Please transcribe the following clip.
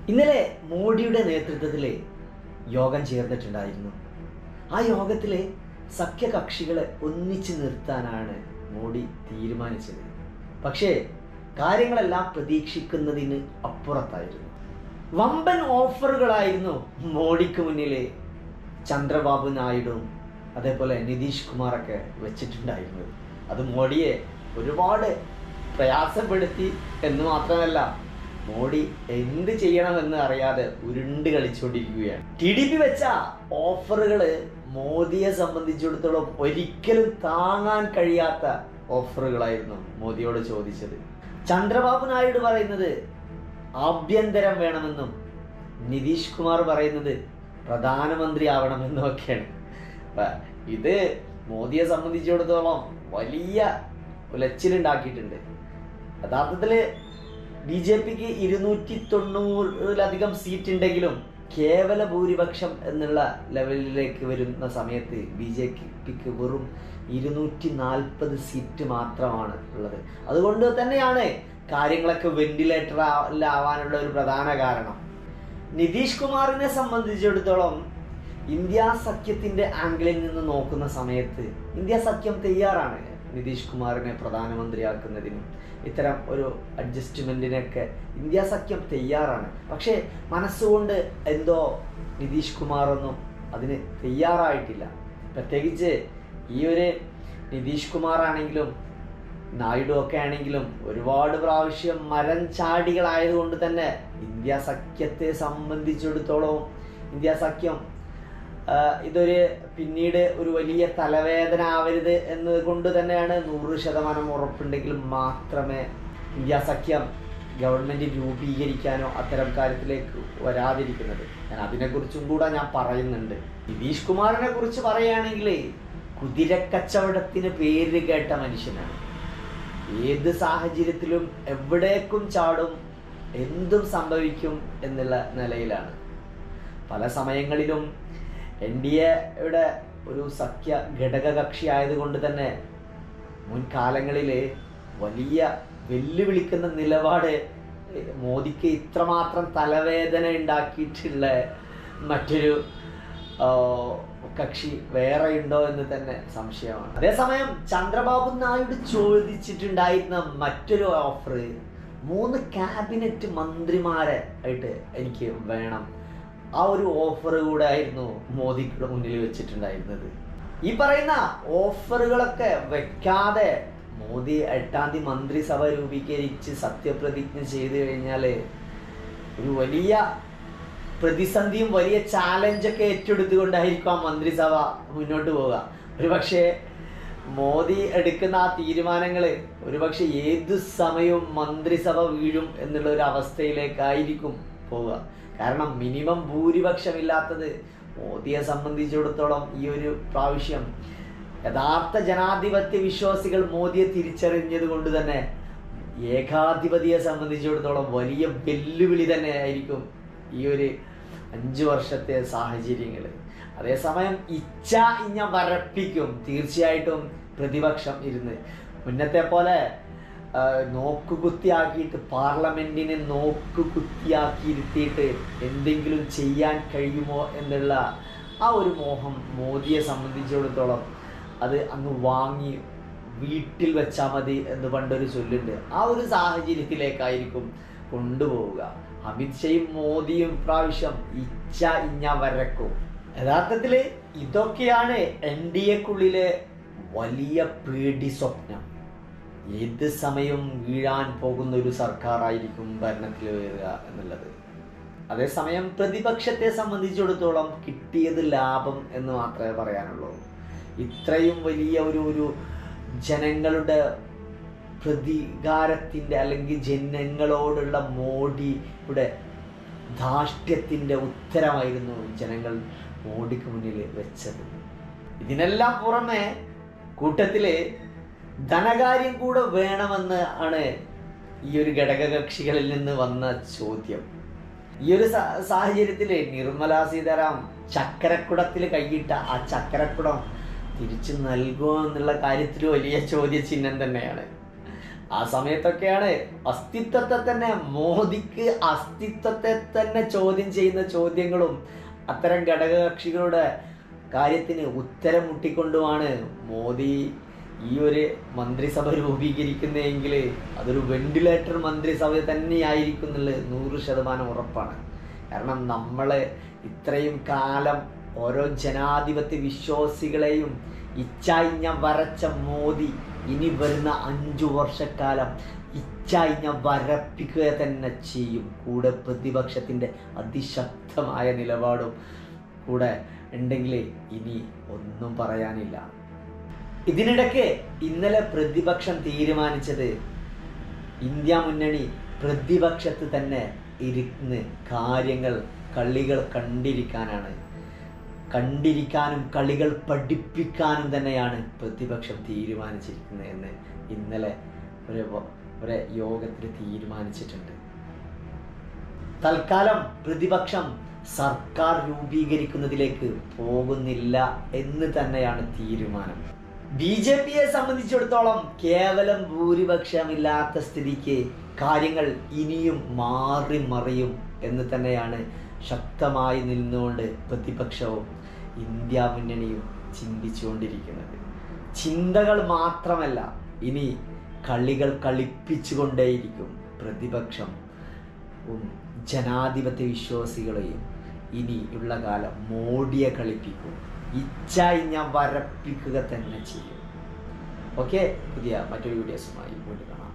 ഇന്നലെ മോഡിയുടെ നേതൃത്വത്തിൽ യോഗം ചേർന്നിട്ടുണ്ടായിരുന്നു. ആ യോഗത്തിൽ സഖ്യകക്ഷികളെ ഒന്നിച്ചു നിർത്താനാണ് മോഡി തീരുമാനിച്ചത്. പക്ഷേ കാര്യങ്ങളെല്ലാം പ്രതീക്ഷിക്കുന്നതിന് അപ്പുറത്തായിരുന്നു. വമ്പൻ ഓഫറുകളായിരുന്നു മോഡിക്ക് മുന്നിൽ ചന്ദ്രബാബു നായിഡുവും അതേപോലെ നിതീഷ് കുമാറൊക്കെ വെച്ചിട്ടുണ്ടായിരുന്നത്. അത് മോഡിയെ ഒരുപാട് പ്രയാസപ്പെടുത്തി എന്ന് മാത്രമല്ല, മോഡി എന്ത് ചെയ്യണമെന്ന് അറിയാതെ ഉരുണ്ട് കളിച്ചുകൊണ്ടിരിക്കുകയാണ്. TDP വെച്ച ഓഫറുകൾ മോദിയെ സംബന്ധിച്ചിടത്തോളം ഒരിക്കലും താങ്ങാൻ കഴിയാത്ത ഓഫറുകളായിരുന്നു മോദിയോട് ചോദിച്ചത്. ചന്ദ്രബാബു നായിഡു പറയുന്നത് ആഭ്യന്തരം വേണമെന്നും നിതീഷ് കുമാർ പറയുന്നത് പ്രധാനമന്ത്രി ആവണമെന്നും ഒക്കെയാണ്. ഇത് മോദിയെ സംബന്ധിച്ചിടത്തോളം വലിയ ഉലച്ചിലുണ്ടാക്കിയിട്ടുണ്ട്. യഥാർത്ഥത്തിൽ BJPക്ക് 290-ലധികം സീറ്റ് ഉണ്ടെങ്കിലും കേവല ഭൂരിപക്ഷം എന്നുള്ള ലെവലിലേക്ക് വരുന്ന സമയത്ത് BJPക്ക് വെറും 240 സീറ്റ് മാത്രമാണ് ഉള്ളത്. അതുകൊണ്ട് തന്നെയാണ് കാര്യങ്ങളൊക്കെ വെന്റിലേറ്ററിലാവാനുള്ള ഒരു പ്രധാന കാരണം. നിതീഷ് കുമാറിനെ സംബന്ധിച്ചിടത്തോളം ഇന്ത്യ സഖ്യത്തിന്റെ ആംഗിളിൽ നിന്ന് നോക്കുന്ന സമയത്ത് ഇന്ത്യ സഖ്യം തയ്യാറാണ് നിതീഷ് കുമാറിനെ പ്രധാനമന്ത്രിയാക്കുന്നതിനും ഇത്തരം ഒരു അഡ്ജസ്റ്റ്മെന്റിനൊക്കെ ഇന്ത്യ സഖ്യം തയ്യാറാണ്. പക്ഷേ മനസ്സുകൊണ്ട് എന്തോ നിതീഷ് കുമാറൊന്നും അതിന് തയ്യാറായിട്ടില്ല. പ്രത്യേകിച്ച് ഈ ഒരു നിതീഷ് കുമാർ ആണെങ്കിലും നായിഡു ഒക്കെ ആണെങ്കിലും ഒരുപാട് പ്രാവശ്യം മരം ചാടികളായതുകൊണ്ട് തന്നെ ഇന്ത്യ സഖ്യത്തെ സംബന്ധിച്ചിടത്തോളം ഇന്ത്യ സഖ്യം ഇതൊരു പിന്നീട് ഒരു വലിയ തലവേദന ആവരുത് എന്നതുകൊണ്ട് തന്നെയാണ് 100% ഉറപ്പുണ്ടെങ്കിൽ മാത്രമേ ഇന്ത്യ സഖ്യം ഗവൺമെന്റ് രൂപീകരിക്കാനോ അത്തരം കാര്യത്തിലേക്ക് വരാതിരിക്കുന്നത്. ഞാൻ അതിനെക്കുറിച്ചും കൂടെ ഞാൻ പറയുന്നുണ്ട്. നിതീഷ് കുമാറിനെ കുറിച്ച് പറയുകയാണെങ്കിൽ കുതിരക്കച്ചവടത്തിന് പേര് കേട്ട മനുഷ്യനാണ്. ഏത് സാഹചര്യത്തിലും എവിടേക്കും ചാടും, എന്തും സംഭവിക്കും എന്നുള്ള നിലയിലാണ്. പല സമയങ്ങളിലും NDAയുടെ ഒരു സഖ്യ ഘടക കക്ഷി ആയതുകൊണ്ട് തന്നെ മുൻകാലങ്ങളിൽ വലിയ വെല്ലുവിളിക്കുന്ന നിലപാട് മോദിക്ക് ഇത്രമാത്രം തലവേദന ഉണ്ടാക്കിയിട്ടുള്ള മറ്റൊരു കക്ഷി വേറെ ഉണ്ടോ എന്ന് തന്നെ സംശയമാണ്. അതേസമയം ചന്ദ്രബാബു നായിഡു ചോദിച്ചിട്ടുണ്ടായിരുന്ന മറ്റൊരു ഓഫർ 3 ക്യാബിനറ്റ് മന്ത്രിമാരെ ആയിട്ട് എനിക്ക് വേണം. ആ ഒരു ഓഫർ കൂടെ ആയിരുന്നു മോദിയുടെ മുന്നിൽ വെച്ചിട്ടുണ്ടായിരുന്നത്. ഈ പറയുന്ന ഓഫറുകളൊക്കെ വെക്കാതെ മോദി 8-ാം തീയതി മന്ത്രിസഭ രൂപീകരിച്ച് സത്യപ്രതിജ്ഞ ചെയ്തു കഴിഞ്ഞാൽ ഒരു വലിയ പ്രതിസന്ധിയും വലിയ ചാലഞ്ചൊക്കെ ഏറ്റെടുത്തുകൊണ്ടായിരിക്കും ആ മന്ത്രിസഭ മുന്നോട്ട് പോവുക. ഒരുപക്ഷെ മോദി എടുക്കുന്ന ആ തീരുമാനങ്ങൾ ഒരുപക്ഷെ ഏതു സമയവും മന്ത്രിസഭ വീഴും എന്നുള്ള ഒരു അവസ്ഥയിലേക്കായിരിക്കും പോവുക. കാരണം മിനിമം ഭൂരിപക്ഷമില്ലാത്തത് മോദിയെ സംബന്ധിച്ചിടത്തോളം ഈ ഒരു പ്രാവശ്യം യഥാർത്ഥ ജനാധിപത്യ വിശ്വാസികൾ മോദിയെ തിരിച്ചറിഞ്ഞത് കൊണ്ട് തന്നെ ഏകാധിപതിയെ സംബന്ധിച്ചിടത്തോളം വലിയ വെല്ലുവിളി തന്നെ ആയിരിക്കും ഈ ഒരു 5 വർഷത്തെ സാഹചര്യങ്ങൾ. അതേസമയം ഇഞ്ഞ വരപ്പിക്കും തീർച്ചയായിട്ടും പ്രതിപക്ഷം ഇരുന്ന്. മുന്നത്തെ പോലെ നോക്കുകുത്തിയാക്കിയിട്ട് പാർലമെന്റിനെ നോക്കുകുത്തിയാക്കിയിരുത്തിയിട്ട് എന്തെങ്കിലും ചെയ്യാൻ കഴിയുമോ എന്നുള്ള ആ ഒരു മോഹം മോദിയെ സംബന്ധിച്ചിടത്തോളം അത് അങ്ങ് വാങ്ങി വീട്ടിൽ വെച്ചാൽ മതി എന്ന് പണ്ടൊരു ചൊല്ലുണ്ട്. ആ ഒരു സാഹചര്യത്തിലേക്കായിരിക്കും കൊണ്ടുപോവുക. അമിത്ഷയും മോദിയും പ്രാവശ്യം ഇഞ്ഞ വരക്കും. യഥാർത്ഥത്തിൽ ഇതൊക്കെയാണ് NDAക്കുള്ളിലെ വലിയ പേടി സ്വപ്നം. ഏത് സമയം വീഴാൻ പോകുന്ന ഒരു സർക്കാരായിരിക്കും ഭരണത്തിൽ വരിക എന്നുള്ളത്. അതേസമയം പ്രതിപക്ഷത്തെ സംബന്ധിച്ചിടത്തോളം കിട്ടിയത് ലാഭം എന്ന് മാത്രമേ പറയാനുള്ളൂ. ഇത്രയും വലിയ ഒരു ജനങ്ങളുടെ പ്രതികാരത്തിൻ്റെ അല്ലെങ്കിൽ ജനങ്ങളോടുള്ള മോഡിയുടെ ധാർഷ്ട്യത്തിൻ്റെ ഉത്തരമായിരുന്നു ജനങ്ങൾ മോഡിക്ക് മുന്നിൽ വെച്ചത്. ഇതിനെല്ലാം പുറമെ കൂട്ടത്തിൽ ധനകാര്യം കൂടെ വേണമെന്ന് ആണ് ഈ ഒരു ഘടകകക്ഷികളിൽ നിന്ന് വന്ന ചോദ്യം. ഈ ഒരു സാഹചര്യത്തിൽ നിർമ്മല സീതാരാമൻ ചക്കരക്കുടത്തിൽ കൈയിട്ട ആ ചക്കരക്കുടം തിരിച്ചു നൽകുമോ എന്നുള്ള കാര്യത്തിൽ വലിയ ചോദ്യചിഹ്നം തന്നെയാണ്. ആ സമയത്തൊക്കെയാണ് മോദിക്ക് തന്നെ ചോദ്യം ചെയ്യുന്ന ചോദ്യങ്ങളും അത്തരം ഘടകകക്ഷികളുടെ കാര്യത്തിന് ഉത്തരം മുട്ടിക്കൊണ്ടുമാണ് മോദി ഈ ഒരു മന്ത്രിസഭ രൂപീകരിക്കുന്നതെങ്കിൽ അതൊരു വെന്റിലേറ്റർ മന്ത്രിസഭ തന്നെയായിരിക്കും എന്നുള്ളത് 100% ഉറപ്പാണ്. കാരണം നമ്മൾ ഇത്രയും കാലം ഓരോ ജനാധിപത്യ വിശ്വാസികളെയും ഇച്ചായിഞ്ഞ വരച്ച മോദി ഇനി വരുന്ന 5 വർഷക്കാലം ഇച്ചായിഞ്ഞ വരപ്പിക്കുക തന്നെ ചെയ്യും. കൂടെ പ്രതിപക്ഷത്തിൻ്റെ അതിശക്തമായ നിലപാടും കൂടെ ഉണ്ടെങ്കിൽ ഇനി ഒന്നും പറയാനില്ല. ഇതിനിടയ്ക്ക് ഇന്നലെ പ്രതിപക്ഷം തീരുമാനിച്ചത് ഇന്ത്യ മുന്നണി പ്രതിപക്ഷത്ത് തന്നെ ഇരുന്ന് കളികൾ കണ്ടിരിക്കാനും കളികൾ പഠിപ്പിക്കാനും തന്നെയാണ് പ്രതിപക്ഷം തീരുമാനിച്ചിരിക്കുന്നത് എന്ന് ഇന്നലെ ഒരു യോഗത്തിൽ തീരുമാനിച്ചിട്ടുണ്ട്. തൽക്കാലം പ്രതിപക്ഷം സർക്കാർ രൂപീകരിക്കുന്നതിലേക്ക് പോകുന്നില്ല എന്ന് തന്നെയാണ് തീരുമാനം. BJPയെ സംബന്ധിച്ചിടത്തോളം കേവലം ഭൂരിപക്ഷമില്ലാത്ത സ്ഥിതിക്ക് കാര്യങ്ങൾ ഇനിയും മാറി മറിയും എന്ന് തന്നെയാണ് ശക്തമായി നിന്നുകൊണ്ട് പ്രതിപക്ഷവും ഇന്ത്യ മുന്നണിയും ചിന്തിച്ചുകൊണ്ടിരിക്കുന്നത്. ചിന്തകൾ മാത്രമല്ല, ഇനി കളികൾ കളിപ്പിച്ചുകൊണ്ടേയിരിക്കും പ്രതിപക്ഷം ജനാധിപത്യ വിശ്വാസികളെയും. ഇനിയുള്ള കാലം മോഡിയെ കളിപ്പിക്കും, ഇച്ചായി വരപ്പിക്കുക തന്നെ ചെയ്യും. ഓക്കെ, പുതിയ മറ്റൊരു വീഡിയോസുമായി വീണ്ടും കാണാം.